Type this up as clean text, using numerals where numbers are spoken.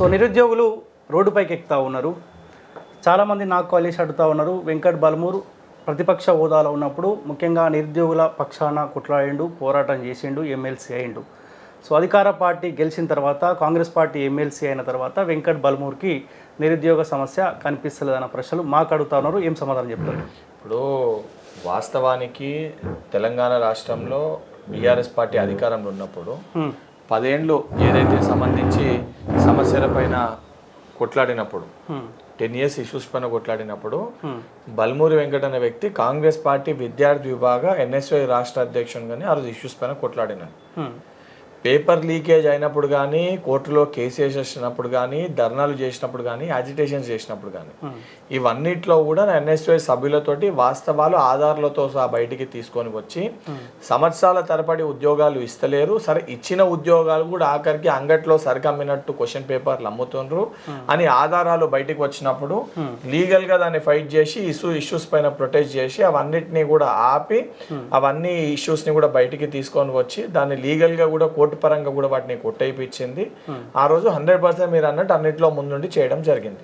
So నిరుద్యోగులు రోడ్డుపైకి ఎక్కుతా ఉన్నారు. చాలామంది నాకు కాల్ చేసి అడుగుతూ ఉన్నారు. వెంకట్ బల్మూర్ ప్రతిపక్ష హోదాలో ఉన్నప్పుడు ముఖ్యంగా నిరుద్యోగుల పక్షాన కొట్లాడిండు, పోరాటం చేసిండు, ఎమ్మెల్సీ అయిండు. సో అధికార పార్టీ గెలిచిన తర్వాత, కాంగ్రెస్ పార్టీ ఎమ్మెల్సీ అయిన తర్వాత వెంకట్ బల్మూర్కి నిరుద్యోగ సమస్య కనిపిస్తలేదన్న ప్రశ్నలు మాకు అడుగుతా ఉన్నారు. ఏం సమాధానం చెప్తారు? ఇప్పుడు వాస్తవానికి తెలంగాణ రాష్ట్రంలో బీఆర్ఎస్ పార్టీ అధికారంలో ఉన్నప్పుడు 10 ఏళ్ళు ఏదైతే సంబంధించి సమస్యలపైన కొట్లాడినప్పుడు 10 years ఇష్యూస్ పైన కొట్లాడినప్పుడు బల్మూరి వెంకట్ అనే వ్యక్తి కాంగ్రెస్ పార్టీ విద్యార్థి విభాగ ఎన్ఎస్వై రాష్ట్ర అధ్యక్షునిగానే ఆ రోజు ఇష్యూస్ పైన కొట్లాడినాడు. పేపర్ లీకేజ్ అయినప్పుడు కానీ, కోర్టులో కేసు వేసేసినప్పుడు కానీ, ధర్నాలు చేసినప్పుడు కానీ, యాజిటేషన్స్ చేసినప్పుడు కానీ, ఇవన్నిట్లో కూడా ఎన్ఎస్వై సభ్యులతోటి వాస్తవాలు ఆధారాలతో సహా బయటికి తీసుకొని వచ్చి సంవత్సరాల తరబడి ఉద్యోగాలు ఇస్తలేరు, సరే ఇచ్చిన ఉద్యోగాలు కూడా ఆఖరికి అంగట్లో సరికమ్మినట్టు క్వశ్చన్ పేపర్లు అమ్ముతుండ్రు అని ఆధారాలు బయటికి వచ్చినప్పుడు లీగల్గా దాన్ని ఫైట్ చేసి ఇష్యూస్ పైన ప్రొటెస్ట్ చేసి అవన్నిటినీ కూడా ఆపి అవన్నీ ఇష్యూస్ని కూడా బయటికి తీసుకొని వచ్చి దాన్ని లీగల్గా కూడా కోర్టు పరంగా కూడా వాటిని కొట్టయిపించింది. ఆ రోజు 100% మీరు అన్నట్టు అన్నింటిలో ముందుండి చేయడం జరిగింది.